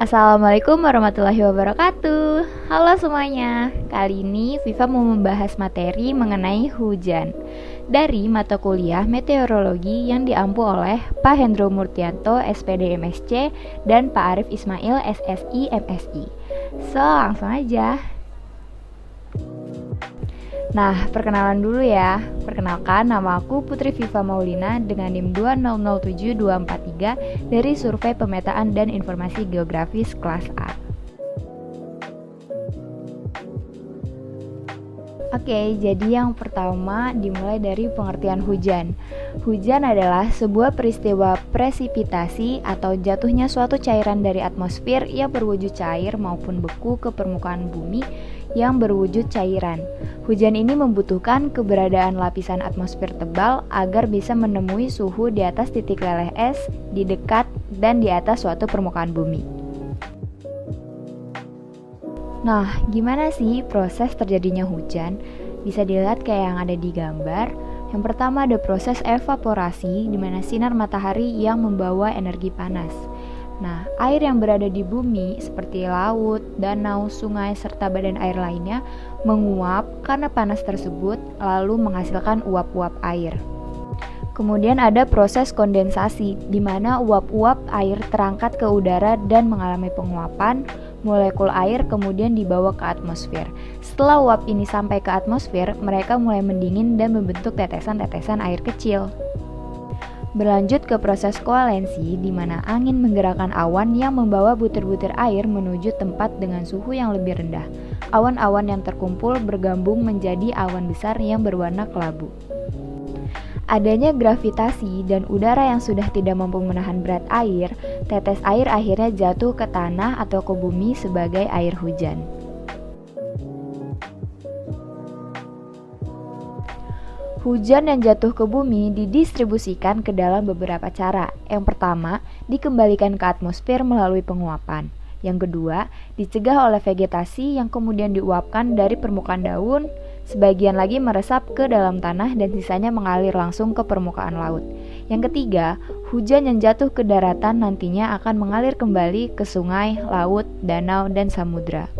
Assalamualaikum warahmatullahi wabarakatuh. Halo semuanya. Kali ini Viva mau membahas materi mengenai hujan dari mata kuliah meteorologi yang diampu oleh Pak Hendro Murtianto SPD MSc dan Pak Arif Ismail SSI MSI. So, langsung aja. Nah, perkenalan dulu ya. Perkenalkan, nama aku Putri Viva Maulina dengan NIM 2007243 dari Survei Pemetaan dan Informasi Geografis kelas A. Oke, jadi yang pertama dimulai dari pengertian hujan. Hujan adalah sebuah peristiwa presipitasi atau jatuhnya suatu cairan dari atmosfer yang berwujud cair maupun beku ke permukaan bumi yang berwujud cairan. Hujan ini membutuhkan keberadaan lapisan atmosfer tebal agar bisa menemui suhu di atas titik leleh es, di dekat dan di atas suatu permukaan bumi. Nah, gimana sih proses terjadinya hujan? Bisa dilihat kayak yang ada di gambar. Yang pertama ada proses evaporasi, di mana sinar matahari yang membawa energi panas. Nah, air yang berada di bumi seperti laut, danau, sungai, serta badan air lainnya menguap karena panas tersebut lalu menghasilkan uap-uap air. Kemudian ada proses kondensasi, di mana uap-uap air terangkat ke udara dan mengalami penguapan. Molekul air kemudian dibawa ke atmosfer. Setelah uap ini sampai ke atmosfer, mereka mulai mendingin dan membentuk tetesan-tetesan air kecil. Berlanjut ke proses koalensi, di mana angin menggerakkan awan yang membawa butir-butir air menuju tempat dengan suhu yang lebih rendah. Awan-awan yang terkumpul bergabung menjadi awan besar yang berwarna kelabu. Adanya gravitasi dan udara yang sudah tidak mampu menahan berat air, tetes air akhirnya jatuh ke tanah atau ke bumi sebagai air hujan. Hujan yang jatuh ke bumi didistribusikan ke dalam beberapa cara. Yang pertama, dikembalikan ke atmosfer melalui penguapan. Yang kedua, dicegah oleh vegetasi yang kemudian diuapkan dari permukaan daun, sebagian lagi meresap ke dalam tanah dan sisanya mengalir langsung ke permukaan laut. Yang ketiga, hujan yang jatuh ke daratan nantinya akan mengalir kembali ke sungai, laut, danau, dan samudra.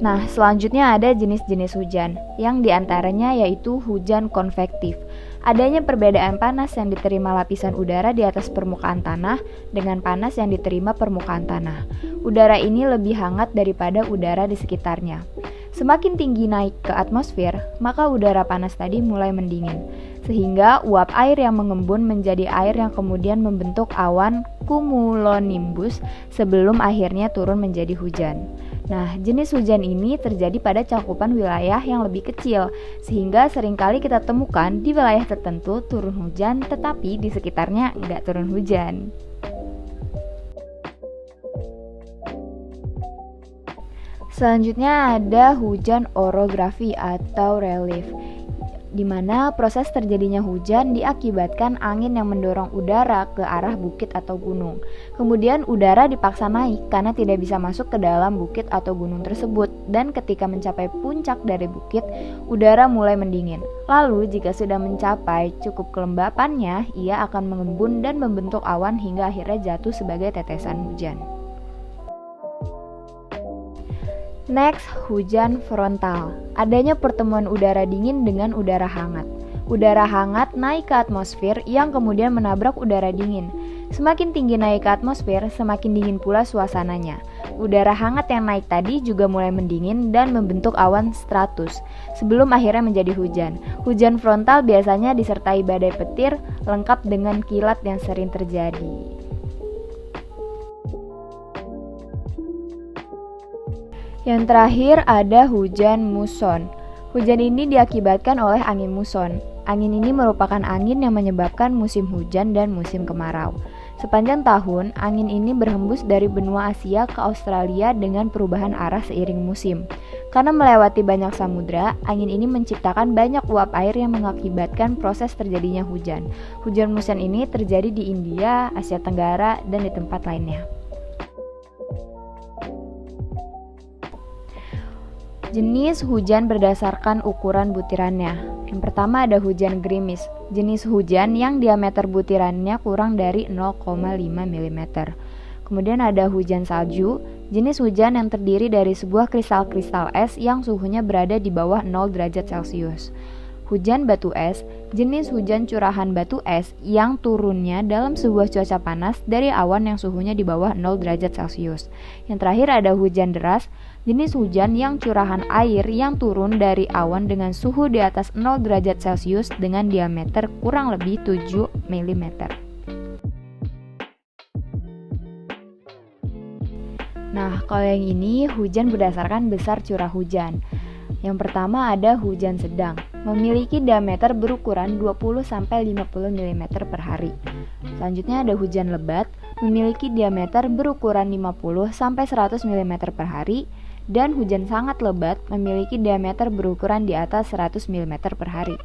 Nah, selanjutnya ada jenis-jenis hujan, yang diantaranya yaitu hujan konvektif. Adanya perbedaan panas yang diterima lapisan udara di atas permukaan tanah dengan panas yang diterima permukaan tanah. Udara ini lebih hangat daripada udara di sekitarnya. Semakin tinggi naik ke atmosfer, maka udara panas tadi mulai mendingin, sehingga uap air yang mengembun menjadi air yang kemudian membentuk awan cumulonimbus sebelum akhirnya turun menjadi hujan. Nah, jenis hujan ini terjadi pada cakupan wilayah yang lebih kecil, sehingga seringkali kita temukan di wilayah tertentu turun hujan, tetapi di sekitarnya nggak turun hujan. Selanjutnya ada hujan orografi atau relief, di mana proses terjadinya hujan diakibatkan angin yang mendorong udara ke arah bukit atau gunung. Kemudian udara dipaksa naik karena tidak bisa masuk ke dalam bukit atau gunung tersebut, dan ketika mencapai puncak dari bukit, udara mulai mendingin. Lalu jika sudah mencapai cukup kelembapannya, ia akan mengembun dan membentuk awan hingga akhirnya jatuh sebagai tetesan hujan. Next, hujan frontal. Adanya pertemuan udara dingin dengan udara hangat. Udara hangat naik ke atmosfer yang kemudian menabrak udara dingin. Semakin tinggi naik ke atmosfer, semakin dingin pula suasananya. Udara hangat yang naik tadi juga mulai mendingin dan membentuk awan stratus, sebelum akhirnya menjadi hujan. Hujan frontal biasanya disertai badai petir, lengkap dengan kilat yang sering terjadi. Yang terakhir ada hujan muson. Hujan ini diakibatkan oleh angin muson. Angin ini merupakan angin yang menyebabkan musim hujan dan musim kemarau. Sepanjang tahun, angin ini berhembus dari benua Asia ke Australia dengan perubahan arah seiring musim. Karena melewati banyak samudra, angin ini menciptakan banyak uap air yang mengakibatkan proses terjadinya hujan. Hujan muson ini terjadi di India, Asia Tenggara, dan di tempat lainnya. Jenis hujan berdasarkan ukuran butirannya. Yang pertama ada hujan gerimis, jenis hujan yang diameter butirannya kurang dari 0,5 mm. Kemudian ada hujan salju, jenis hujan yang terdiri dari sebuah kristal-kristal es yang suhunya berada di bawah 0 derajat Celcius. Hujan batu es, jenis hujan curahan batu es yang turunnya dalam sebuah cuaca panas dari awan yang suhunya di bawah 0 derajat Celcius. Yang terakhir ada hujan deras, jenis hujan yang curahan air yang turun dari awan dengan suhu di atas 0 derajat Celcius dengan diameter kurang lebih 7 mm. Nah, kalau yang ini hujan berdasarkan besar curah hujan. Yang pertama ada hujan sedang, memiliki diameter berukuran 20-50 mm per hari. Selanjutnya ada hujan lebat, memiliki diameter berukuran 50-100 mm per hari. Dan hujan sangat lebat, memiliki diameter berukuran di atas 100 mm per hari.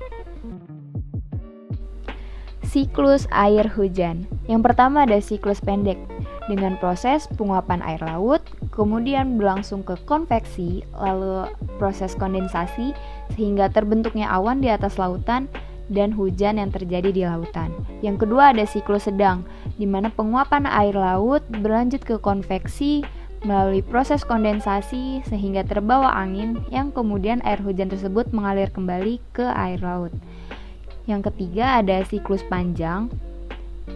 Siklus air hujan. Yang pertama ada siklus pendek, dengan proses penguapan air laut, kemudian berlangsung ke konveksi, lalu proses kondensasi, sehingga terbentuknya awan di atas lautan, dan hujan yang terjadi di lautan. Yang kedua ada siklus sedang, di mana penguapan air laut berlanjut ke konveksi, melalui proses kondensasi, sehingga terbawa angin, yang kemudian air hujan tersebut mengalir kembali ke air laut. Yang ketiga ada siklus panjang,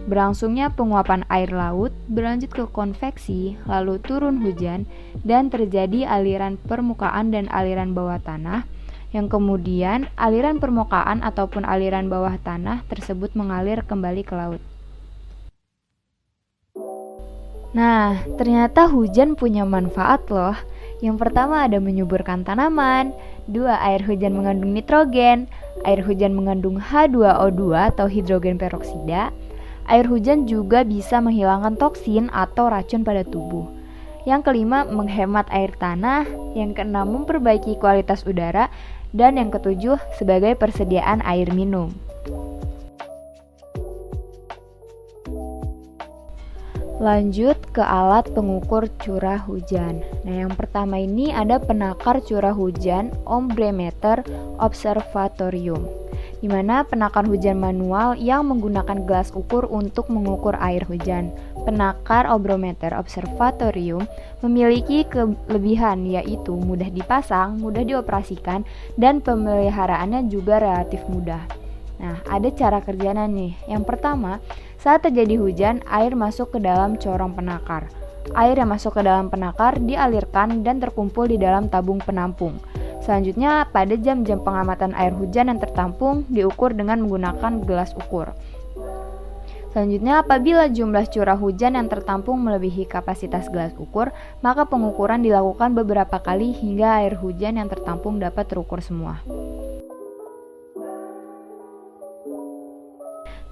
berlangsungnya penguapan air laut berlanjut ke konveksi, lalu turun hujan, dan terjadi aliran permukaan dan aliran bawah tanah, yang kemudian aliran permukaan ataupun aliran bawah tanah tersebut mengalir kembali ke laut. Nah, ternyata hujan punya manfaat loh. Yang pertama ada menyuburkan tanaman, 2 air hujan mengandung nitrogen, air hujan mengandung H2O2 atau hidrogen peroksida. Air hujan juga bisa menghilangkan toksin atau racun pada tubuh. Yang kelima, menghemat air tanah. Yang keenam, memperbaiki kualitas udara. Dan yang ketujuh, sebagai persediaan air minum. Lanjut ke alat pengukur curah hujan. Nah, yang pertama ini ada penakar curah hujan ombrometer observatorium, di mana penakar hujan manual yang menggunakan gelas ukur untuk mengukur air hujan. Penakar ombrometer observatorium memiliki kelebihan, yaitu mudah dipasang, mudah dioperasikan, dan pemeliharaannya juga relatif mudah. Nah, ada cara kerjanya nih. Yang pertama, saat terjadi hujan, air masuk ke dalam corong penakar. Air yang masuk ke dalam penakar dialirkan dan terkumpul di dalam tabung penampung. Selanjutnya, pada jam-jam pengamatan air hujan yang tertampung diukur dengan menggunakan gelas ukur. Selanjutnya, apabila jumlah curah hujan yang tertampung melebihi kapasitas gelas ukur, maka pengukuran dilakukan beberapa kali hingga air hujan yang tertampung dapat terukur semua.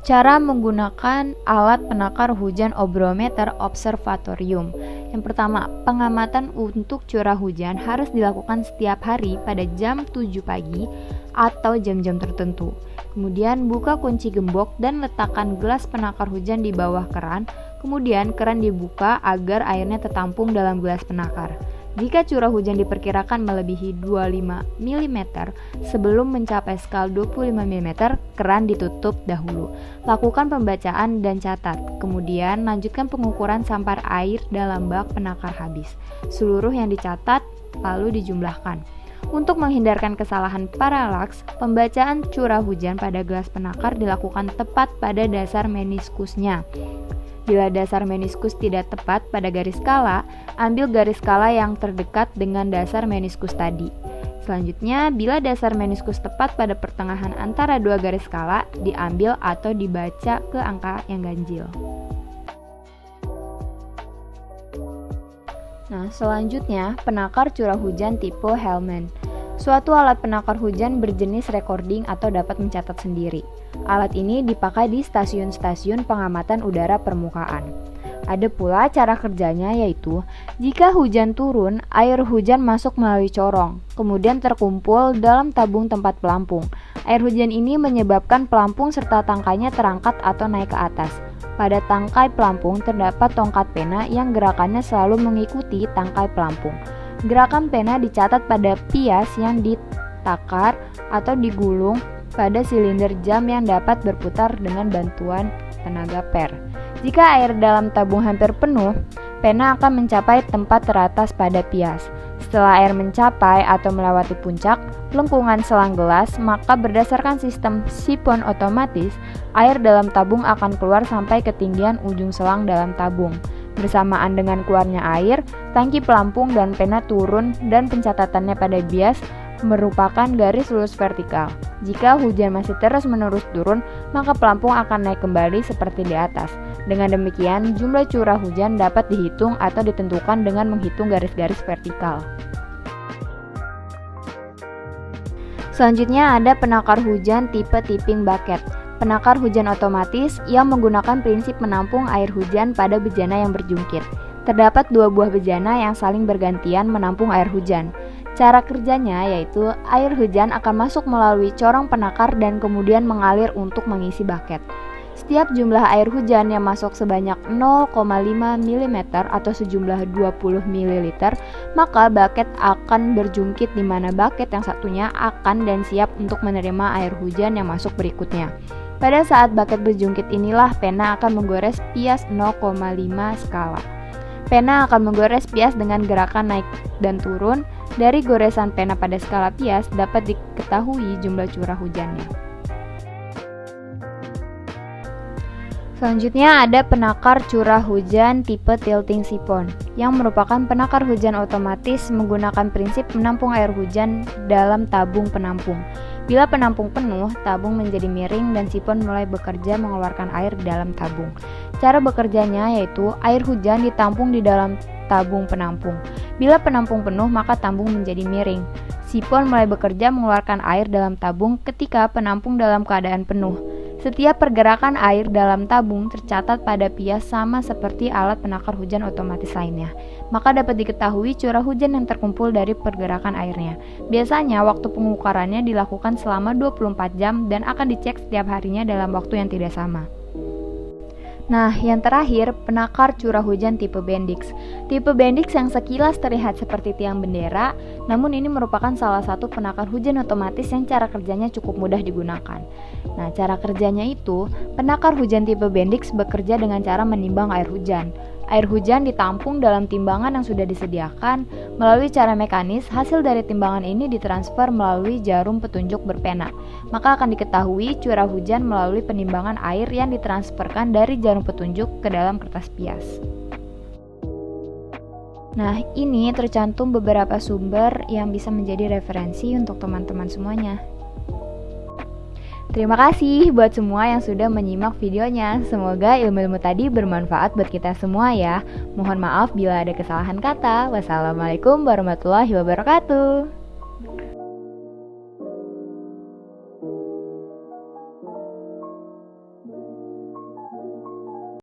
Cara menggunakan alat penakar hujan ombrometer observatorium. Yang pertama, pengamatan untuk curah hujan harus dilakukan setiap hari pada jam 7 pagi atau jam-jam tertentu. Kemudian buka kunci gembok dan letakkan gelas penakar hujan di bawah keran. Kemudian keran dibuka agar airnya tertampung dalam gelas penakar. Jika curah hujan diperkirakan melebihi 25 mm sebelum mencapai skala 25 mm, keran ditutup dahulu. Lakukan pembacaan dan catat. Kemudian lanjutkan pengukuran sampar air dalam bak penakar habis. Seluruh yang dicatat lalu dijumlahkan. Untuk menghindarkan kesalahan paralaks, pembacaan curah hujan pada gelas penakar dilakukan tepat pada dasar meniskusnya. Bila dasar meniskus tidak tepat pada garis skala, ambil garis skala yang terdekat dengan dasar meniskus tadi. Selanjutnya, bila dasar meniskus tepat pada pertengahan antara dua garis skala, diambil atau dibaca ke angka yang ganjil. Nah, selanjutnya, penakar curah hujan tipe Hellman. Suatu alat penakar hujan berjenis recording atau dapat mencatat sendiri. Alat ini dipakai di stasiun-stasiun pengamatan udara permukaan. Ada pula cara kerjanya, yaitu jika hujan turun, air hujan masuk melalui corong, kemudian terkumpul dalam tabung tempat pelampung. Air hujan ini menyebabkan pelampung serta tangkainya terangkat atau naik ke atas. Pada tangkai pelampung terdapat tongkat pena yang gerakannya selalu mengikuti tangkai pelampung. Gerakan pena dicatat pada pias yang ditakar atau digulung pada silinder jam yang dapat berputar dengan bantuan tenaga per. Jika air dalam tabung hampir penuh, pena akan mencapai tempat teratas pada pias. Setelah air mencapai atau melewati puncak lengkungan selang gelas, maka berdasarkan sistem sipon otomatis, air dalam tabung akan keluar sampai ketinggian ujung selang dalam tabung. Bersamaan dengan keluarnya air, tangki pelampung dan pena turun dan pencatatannya pada bias merupakan garis lurus vertikal. Jika hujan masih terus-menerus turun, maka pelampung akan naik kembali seperti di atas. Dengan demikian, jumlah curah hujan dapat dihitung atau ditentukan dengan menghitung garis-garis vertikal. Selanjutnya ada penakar hujan tipe tipping bucket. Penakar hujan otomatis yang menggunakan prinsip menampung air hujan pada bejana yang berjungkit. Terdapat dua buah bejana yang saling bergantian menampung air hujan. Cara kerjanya yaitu air hujan akan masuk melalui corong penakar dan kemudian mengalir untuk mengisi bucket. Setiap jumlah air hujan yang masuk sebanyak 0,5 mm atau sejumlah 20 ml, maka bucket akan berjungkit di mana bucket yang satunya akan dan siap untuk menerima air hujan yang masuk berikutnya. Pada saat bucket berjungkit inilah pena akan menggores pias 0,5 skala. Pena akan menggores pias dengan gerakan naik dan turun. Dari goresan pena pada skala pias dapat diketahui jumlah curah hujannya. Selanjutnya ada penakar curah hujan tipe tilting sipon, yang merupakan penakar hujan otomatis menggunakan prinsip menampung air hujan dalam tabung penampung. Bila penampung penuh, tabung menjadi miring dan sipon mulai bekerja mengeluarkan air di dalam tabung. Cara bekerjanya yaitu air hujan ditampung di dalam tabung penampung. Bila penampung penuh, maka tabung menjadi miring. Sipon mulai bekerja mengeluarkan air dalam tabung ketika penampung dalam keadaan penuh. Setiap pergerakan air dalam tabung tercatat pada pias sama seperti alat penakar hujan otomatis lainnya. Maka dapat diketahui curah hujan yang terkumpul dari pergerakan airnya. Biasanya waktu pengukurannya dilakukan selama 24 jam dan akan dicek setiap harinya dalam waktu yang tidak sama. Nah, yang terakhir, penakar curah hujan tipe Bendix. Tipe Bendix yang sekilas terlihat seperti tiang bendera, namun ini merupakan salah satu penakar hujan otomatis yang cara kerjanya cukup mudah digunakan. Nah, cara kerjanya itu, penakar hujan tipe Bendix bekerja dengan cara menimbang air hujan. Air hujan ditampung dalam timbangan yang sudah disediakan. Melalui cara mekanis, hasil dari timbangan ini ditransfer melalui jarum petunjuk berpena. Maka akan diketahui curah hujan melalui penimbangan air yang ditransferkan dari jarum petunjuk ke dalam kertas pias. Nah, ini tercantum beberapa sumber yang bisa menjadi referensi untuk teman-teman semuanya. Terima kasih buat semua yang sudah menyimak videonya. Semoga ilmu-ilmu tadi bermanfaat buat kita semua ya. Mohon maaf bila ada kesalahan kata. Wassalamualaikum warahmatullahi wabarakatuh.